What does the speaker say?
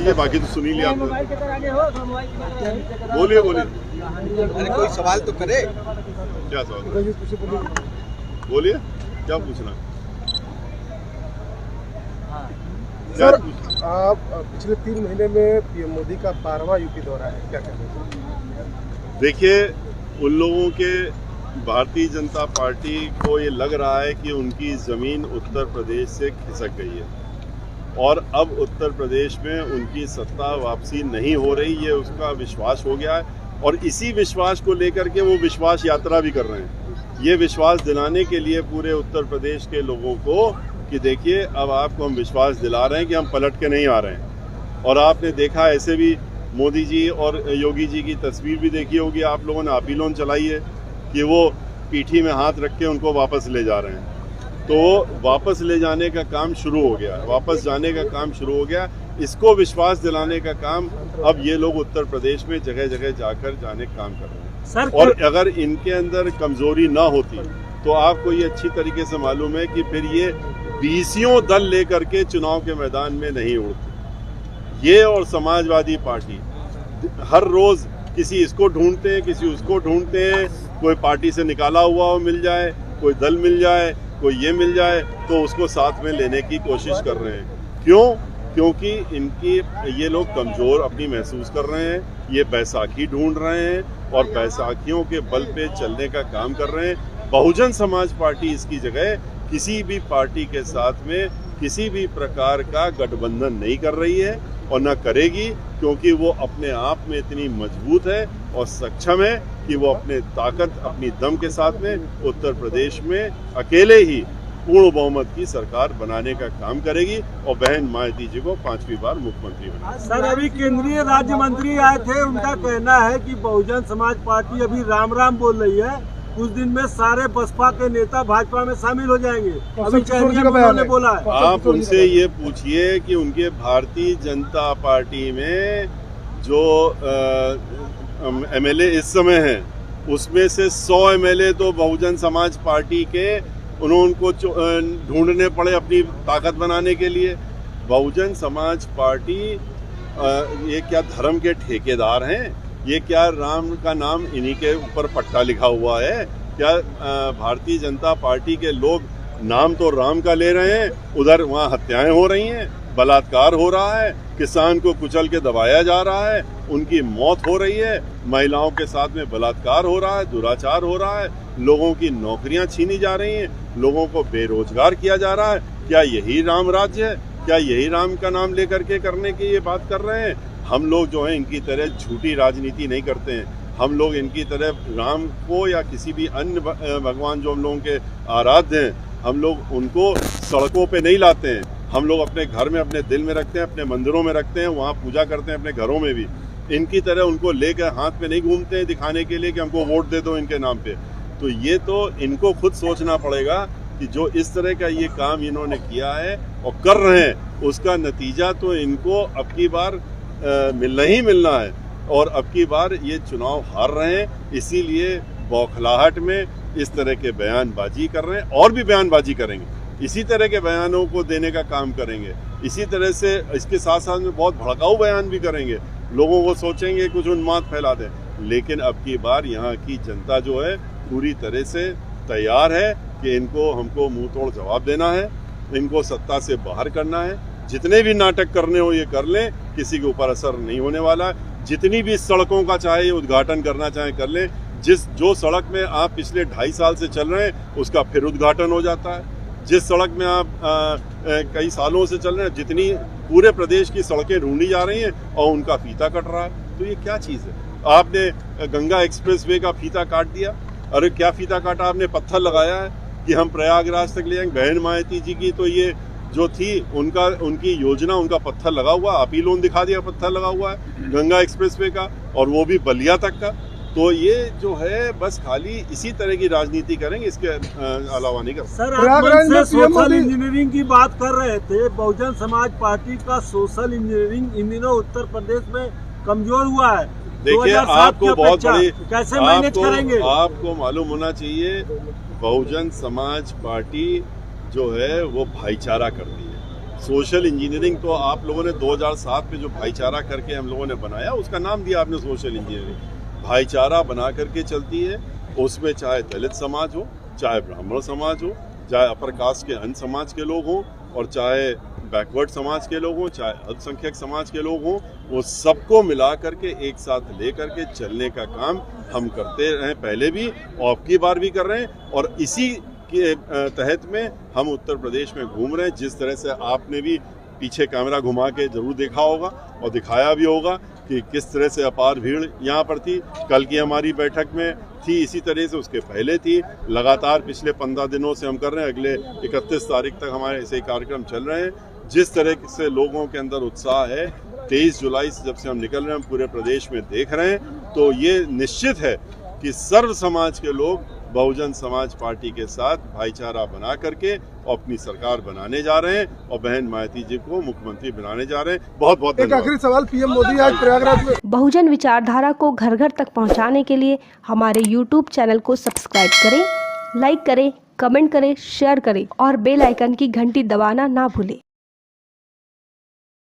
लीजिए, बाकी तो सुन ही लिया आपने। बोलिए बोलिए। अरे कोई सवाल तो करे। क्या सवाल? बोलिए, क्या पूछना? सर, आप पिछले 3 महीने में पीएम मोदी का 12वां यूपी दौरा है, क्या कहते हैं? देखिए, उन लोगों के भारतीय जनता पार्टी को ये लग रहा है कि उनकी ज़मीन उत्तर प्रदेश से खिसक गई है और अब उत्तर प्रदेश में उनकी सत्ता वापसी नहीं हो रही, ये उसका विश्वास हो गया है और इसी विश्वास को लेकर के वो विश्वास यात्रा भी कर रहे हैं। ये विश्वास दिलाने के लिए पूरे उत्तर प्रदेश के लोगों को कि देखिए, अब आपको हम विश्वास दिला रहे हैं कि हम पलट के नहीं आ रहे हैं। और आपने देखा, ऐसे भी मोदी जी और योगी जी की तस्वीर भी देखी होगी आप लोगों ने, अपीलोन चलाई है कि वो पीठी में हाथ रख के उनको वापस ले जा रहे हैं। तो वापस ले जाने का काम शुरू हो गया, वापस जाने का काम शुरू हो गया। इसको विश्वास दिलाने का काम अब ये लोग उत्तर प्रदेश में जगह जगह जाकर जाने का काम कर रहे हैं सर। और अगर इनके अंदर कमजोरी ना होती तो आपको ये अच्छी तरीके से मालूम है कि फिर ये 20 दल लेकर के चुनाव के मैदान में नहीं उड़ते। ये और समाजवादी पार्टी हर रोज किसी इसको ढूंढते हैं, किसी उसको ढूंढते हैं, कोई पार्टी से निकाला हुआ हो मिल जाए, कोई दल मिल जाए, कोई ये मिल जाए, तो उसको साथ में लेने की कोशिश कर रहे हैं। क्यों? क्योंकि इनकी ये लोग कमज़ोर अपनी महसूस कर रहे हैं, ये बैसाखी ढूंढ रहे हैं और बैसाखियों के बल पे चलने का काम कर रहे हैं। बहुजन समाज पार्टी इसकी जगह किसी भी पार्टी के साथ में किसी भी प्रकार का गठबंधन नहीं कर रही है और न करेगी, क्योंकि वो अपने आप में इतनी मजबूत है और सक्षम है कि वो अपने ताकत, अपनी दम के साथ में उत्तर प्रदेश में अकेले ही पूर्ण बहुमत की सरकार बनाने का काम करेगी और बहन मायावती जी को 5वीं बार मुख्यमंत्री बनाएगी। सर, अभी केंद्रीय राज्य मंत्री आए थे, उनका कहना है कि बहुजन समाज पार्टी अभी राम राम बोल रही है, कुछ दिन में सारे बसपा के नेता भाजपा में शामिल हो जाएंगे। अभी उन्होंने बोला है। आप उनसे ये पूछिए कि उनके भारतीय जनता पार्टी में जो एमएलए इस समय हैं, उसमें से 100 एमएलए तो बहुजन समाज पार्टी के उनको ढूंढने पड़े अपनी ताकत बनाने के लिए। बहुजन समाज पार्टी ये क्या धर्म के ठेकेदार हैं? ये क्या राम का नाम इन्हीं के ऊपर पट्टा लिखा हुआ है? क्या भारतीय जनता पार्टी के लोग नाम तो राम का ले रहे हैं, उधर वहाँ हत्याएं हो रही हैं, बलात्कार हो रहा है, किसान को कुचल के दबाया जा रहा है, उनकी मौत हो रही है, महिलाओं के साथ में बलात्कार हो रहा है, दुराचार हो रहा है, लोगों की नौकरियां छीनी जा रही हैं, लोगों को बेरोजगार किया जा रहा है। क्या यही राम राज्य है? क्या यही राम का नाम लेकर के करने की ये बात कर रहे हैं? हम लोग जो है इनकी तरह झूठी राजनीति नहीं करते हैं। हम लोग इनकी तरह राम को या किसी भी अन्य भगवान जो हम लोगों के आराध्य हैं, हम लोग उनको सड़कों पे नहीं लाते हैं। हम लोग अपने घर में, अपने दिल में रखते हैं, अपने मंदिरों में रखते हैं, वहाँ पूजा करते हैं, अपने घरों में भी। इनकी तरह उनको लेकर हाथ में नहीं घूमते हैं दिखाने के लिए कि हमको वोट दे दो इनके नाम पे। तो ये तो इनको खुद सोचना पड़ेगा कि जो इस तरह का ये काम इन्होंने किया है और कर रहे हैं, उसका नतीजा तो इनको अब की बार मिलना ही मिलना है और अब की बार ये चुनाव हार रहे हैं। इसीलिए बौखलाहट में इस तरह के बयानबाजी कर रहे हैं और भी बयानबाजी करेंगे, इसी तरह के बयानों को देने का काम करेंगे। इसी तरह से इसके साथ साथ में बहुत भड़काऊ बयान भी करेंगे, लोगों को सोचेंगे कुछ उन्माद फैला दें। लेकिन अब की बार यहाँ की जनता जो है पूरी तरह से तैयार है कि इनको हमको मुंह तोड़ जवाब देना है, इनको सत्ता से बाहर करना है। जितने भी नाटक करने हो ये कर लें, किसी के ऊपर असर नहीं होने वाला। जितनी भी सड़कों का चाहे उद्घाटन करना चाहे कर लें। जो सड़क में आप पिछले 2.5 साल से चल रहे हैं उसका फिर उद्घाटन हो जाता है। जिस सड़क में आप कई सालों से चल रहे हैं, जितनी पूरे प्रदेश की सड़कें ढूंढी जा रही हैं और उनका फीता कट रहा है। तो ये क्या चीज़ है? आपने गंगा एक्सप्रेसवे का फीता काट दिया। अरे क्या फीता काटा आपने? पत्थर लगाया है कि हम प्रयागराज तक ले जाएंगे। बहन मायावती जी की तो ये जो थी उनकी योजना, उनका पत्थर लगा हुआ, अपीलोन दिखा दिया पत्थर लगा हुआ है गंगा एक्सप्रेसवे का, और वो भी बलिया तक का। तो ये जो है बस खाली इसी तरह की राजनीति करेंगे, इसके अलावा नहीं कर। सर, आप से सोशल इंजीनियरिंग की बात कर रहे थे। बहुजन समाज पार्टी का सोशल इंजीनियरिंग इन दिनों उत्तर प्रदेश में कमजोर हुआ है। देखिए, आपको बहुत बड़ी कैसे मैनेज करेंगे? आपको मालूम होना चाहिए, बहुजन समाज पार्टी जो है वो भाईचारा करती है, सोशल इंजीनियरिंग तो आप लोगों ने 2007 में जो भाईचारा करके हम लोगों ने बनाया, उसका नाम दिया आपने सोशल इंजीनियरिंग। भाईचारा बना करके चलती है, उसमें चाहे दलित समाज हो, चाहे ब्राह्मण समाज हो, चाहे अपर कास्ट के अन्य समाज के लोग हों, और चाहे बैकवर्ड समाज के लोग हों, चाहे अल्पसंख्यक समाज के लोग हों, वो सबको मिला करके एक साथ ले करके चलने का काम हम करते रहे पहले भी और अब की बार भी कर रहे हैं। और इसी के तहत में हम उत्तर प्रदेश में घूम रहे हैं। जिस तरह से आपने भी पीछे कैमरा घुमा के जरूर देखा होगा और दिखाया भी होगा कि किस तरह से अपार भीड़ यहाँ पर थी। कल की हमारी बैठक में थी, इसी तरह से उसके पहले थी। लगातार पिछले 15 दिनों से हम कर रहे हैं, अगले 31 तारीख तक हमारे ऐसे कार्यक्रम चल रहे हैं। जिस तरह से लोगों के अंदर उत्साह है, 23 जुलाई से जब से हम निकल रहे हैं, हम पूरे प्रदेश में देख रहे हैं, तो ये निश्चित है कि सर्व समाज के लोग बहुजन समाज पार्टी के साथ भाईचारा बना करके अपनी सरकार बनाने जा रहे हैं और बहन मायावती जी को मुख्यमंत्री बनाने जा रहे हैं। बहुत बहुत एक आखिरी सवाल, पीएम मोदी आज प्रयागराज में बहुजन विचारधारा को घर घर तक पहुंचाने के लिए हमारे YouTube चैनल को सब्सक्राइब करें, लाइक करें, कमेंट करें, शेयर करें और बेल आइकन की घंटी दबाना ना भूलें।